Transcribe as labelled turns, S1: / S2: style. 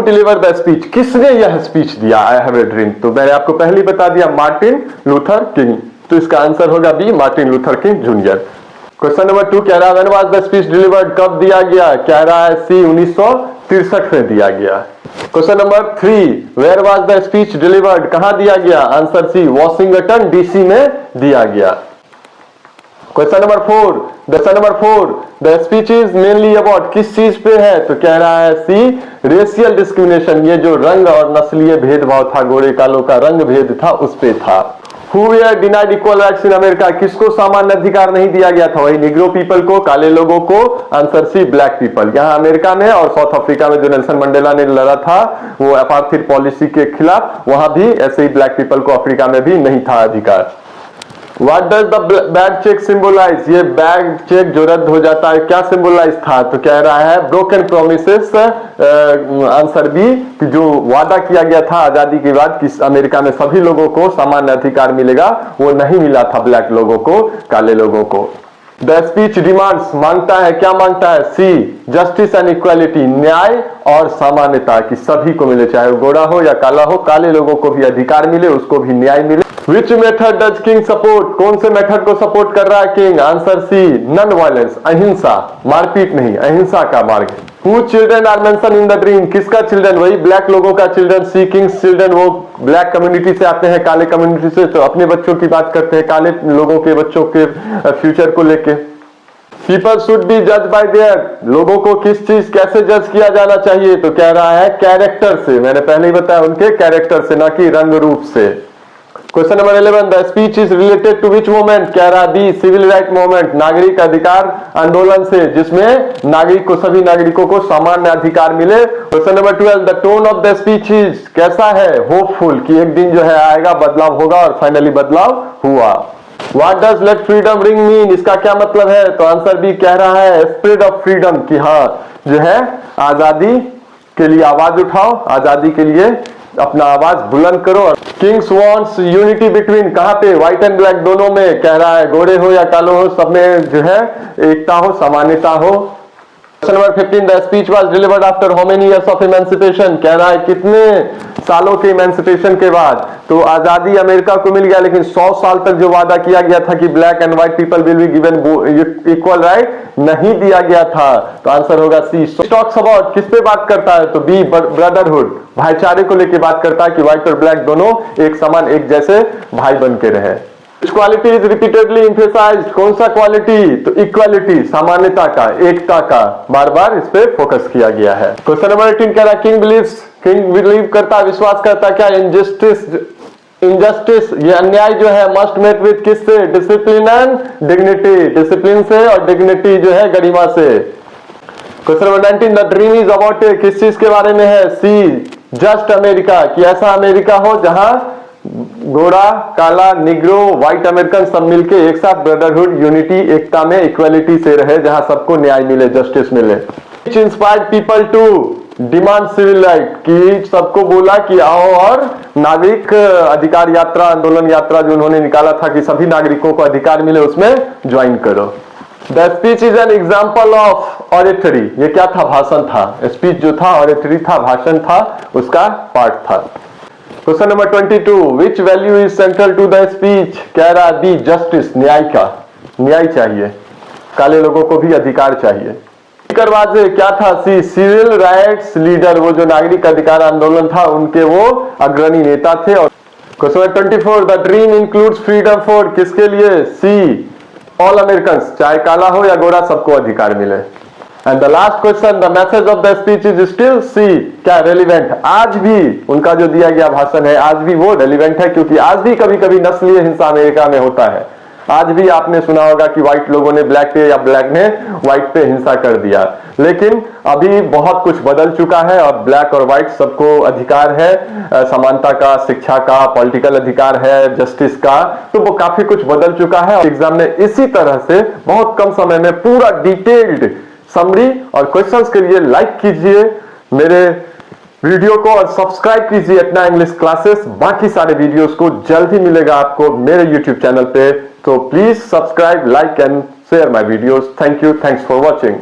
S1: Deliver the speech, किसने यह speech दिया आई हैव ए ड्रीम? तो मैंने आपको पहले ही बता दिया, मार्टिन लूथर किंग। तो इसका आंसर होगा B, Martin Luther King junior. Question number 2 कह रहा है when was the speech delivered, कब दिया गया? कह रहा है सी 1963 में दिया गया। Question number 3 where was the speech delivered, कहां दिया गया? आंसर सी, वॉशिंगटन डीसी में दिया गया। Question number 4 the speech is mainly about, किस चीज पे है? तो कह रहा है सी, रेशियल डिस्क्रिमिनेशन, ये जो रंग और नस्लीय भेदभाव था, गोरे कालों का रंग भेद था, उस पे था। Who were denied equal rights in America, किसको सामान्य अधिकार नहीं दिया गया था? वही निग्रो पीपल को, काले लोगों को। Answer C, black people. यहाँ अमेरिका में और साउथ अफ्रीका में जो नेल्सन मंडेला ने लड़ा था वो अपार्थाइड पॉलिसी के खिलाफ, वहां भी ऐसे ही ब्लैक पीपल को अफ्रीका में भी नहीं था अधिकार। What does the bad check symbolize, ये बैड चेक जो रद्द हो जाता है क्या सिंबलाइज था? तो कह रहा है ब्रोकन प्रोमिसेस। आंसर बी, जो वादा किया गया था आजादी के बाद कि अमेरिका में सभी लोगों को सामान्य अधिकार मिलेगा, वो नहीं मिला था ब्लैक लोगों को, काले लोगों को। द स्पीच डिमांड्स, मांगता है, क्या मांगता है? सी, जस्टिस एंड इक्वालिटी, न्याय और समानता, कि सभी को मिले, चाहे वो गोरा हो या काला हो, काले लोगों को भी अधिकार मिले, उसको भी न्याय मिले। Which method does King support, कौन से मेथड को सपोर्ट कर रहा है King? Answer C, non violence, अहिंसा, मारपीट नहीं, अहिंसा का मार्ग। Who children are mention in the dream, किसका चिल्ड्रन? वही ब्लैक लोगों का चिल्ड्रन। सी किंग्स चिल्ड्रन, वो ब्लैक कम्युनिटी से आते हैं, काले कम्युनिटी से, तो अपने बच्चों की बात करते हैं, काले लोगों के बच्चों के फ्यूचर को लेके। पीपल शुड बी जज बाय देयर, लोगों को किस चीज कैसे जज किया जाना चाहिए? तो कह रहा है कैरेक्टर से, मैंने पहले ही बताया, उनके कैरेक्टर से, न कि रंग रूप से। Question number 11 the speech is related to which movement? कह रहा बी, सिविल राइट मूवमेंट, नागरिक अधिकार आंदोलन से, जिसमें नागरिक को, सभी नागरिकों को सामान्य अधिकार मिले। Question number 12 the tone of the speech is, कैसा है? होपफुल, कि एक दिन जो है आएगा, बदलाव होगा, और फाइनली बदलाव हुआ। What does let freedom ring mean, इसका क्या मतलब है? तो आंसर बी कह रहा है स्प्रेड ऑफ फ्रीडम, कि हाँ जो है आजादी के लिए आवाज उठाओ, आजादी के लिए अपना आवाज बुलंद करो। किंग्स वांट्स यूनिटी बिटवीन, कहां पे? व्हाइट एंड ब्लैक दोनों में। कह रहा है गोरे हो या कालो हो, सब में जो है एकता हो, समानता हो। Question number 15 the speech was delivered after how many years of emancipation, कह रहा है कितने सालों के इमेंसिपेशन के बाद? तो आजादी अमेरिका को मिल गया, लेकिन 100 साल तक जो वादा किया गया था कि black and white people will be given equal right, नहीं दिया गया था। तो आंसर होगा सी। टॉक्स अबाउट, किस पे बात करता है? तो बी, ब्रदरहुड, भाईचारे को लेकर बात करता है कि व्हाइट और ब्लैक दोनों एक समान, एक जैसे भाई बन के रहे। क्वालिटी इज रिपीटेडली एम्फेसाइज्ड, कौन सा क्वालिटी? तो इक्वालिटी, सामान्यता का, एकता का, बार बार इस पे फोकस किया गया है। क्वेश्चन नंबर 18 कह रहा है किंग बिलीव करता, विश्वास करता क्या? इनजस्टिस, ये अन्याय जो है मस्ट मेट विद किससे? डिसिप्लिन एंड डिग्निटी, डिसिप्लिन से और डिग्निटी जो है गरिमा से। Question number 19 the dream is about, किस चीज के बारे में है? सी, जस्ट अमेरिका, कि ऐसा अमेरिका हो जहां गोरा, काला, निग्रो, व्हाइट अमेरिकन सब मिलके एक साथ ब्रदरहुड, यूनिटी, एकता में, इक्वालिटी से रहे, जहां सबको न्याय मिले, जस्टिस मिले। Which inspired people to demand civil right, कि सबको बोला कि आओ और नागरिक अधिकार यात्रा, आंदोलन यात्रा जो उन्होंने निकाला था कि सभी नागरिकों को अधिकार मिले, उसमें ज्वाइन करो। The speech is an example of oratory, ये क्या था? भाषण था। स्पीच जो था ऑरेटरी था, भाषण था, उसका पार्ट था। Question number 22 which value is central to the speech? कह रहा बी, जस्टिस, न्याय का, न्याय चाहिए, काले लोगों को भी अधिकार चाहिए। करवाजे क्या था? सी, सिविल राइट्स लीडर, वो जो नागरिक अधिकार आंदोलन था उनके वो अग्रणी नेता थे। और question 24 the dream includes freedom for, किसके लिए? सी, ऑल अमेरिकन, चाहे काला हो या गोरा, सबको अधिकार मिले। And the last question the message of the speech is still see, क्या? रेलिवेंट, आज भी उनका जो दिया गया भाषण है आज भी वो रेलिवेंट है, क्योंकि आज भी कभी कभी नस्लीय हिंसा अमेरिका में होता है। आज भी आपने सुना होगा कि व्हाइट लोगों ने ब्लैक पे या ब्लैक ने व्हाइट पे हिंसा कर दिया, लेकिन अभी बहुत कुछ बदल चुका है और ब्लैक और व्हाइट सबको अधिकार है, समानता का, शिक्षा का, पॉलिटिकल अधिकार है, जस्टिस का, तो वो काफी कुछ बदल चुका है। एग्जाम में इसी तरह से बहुत कम समय में पूरा डिटेल्ड समरी और क्वेश्चंस के लिए लाइक कीजिए मेरे वीडियो को और सब्सक्राइब कीजिए अपना इंग्लिश क्लासेस। बाकी सारे वीडियोस को जल्द ही मिलेगा आपको मेरे यूट्यूब चैनल पे, तो please subscribe, like and share my videos. Thank you, thanks for watching.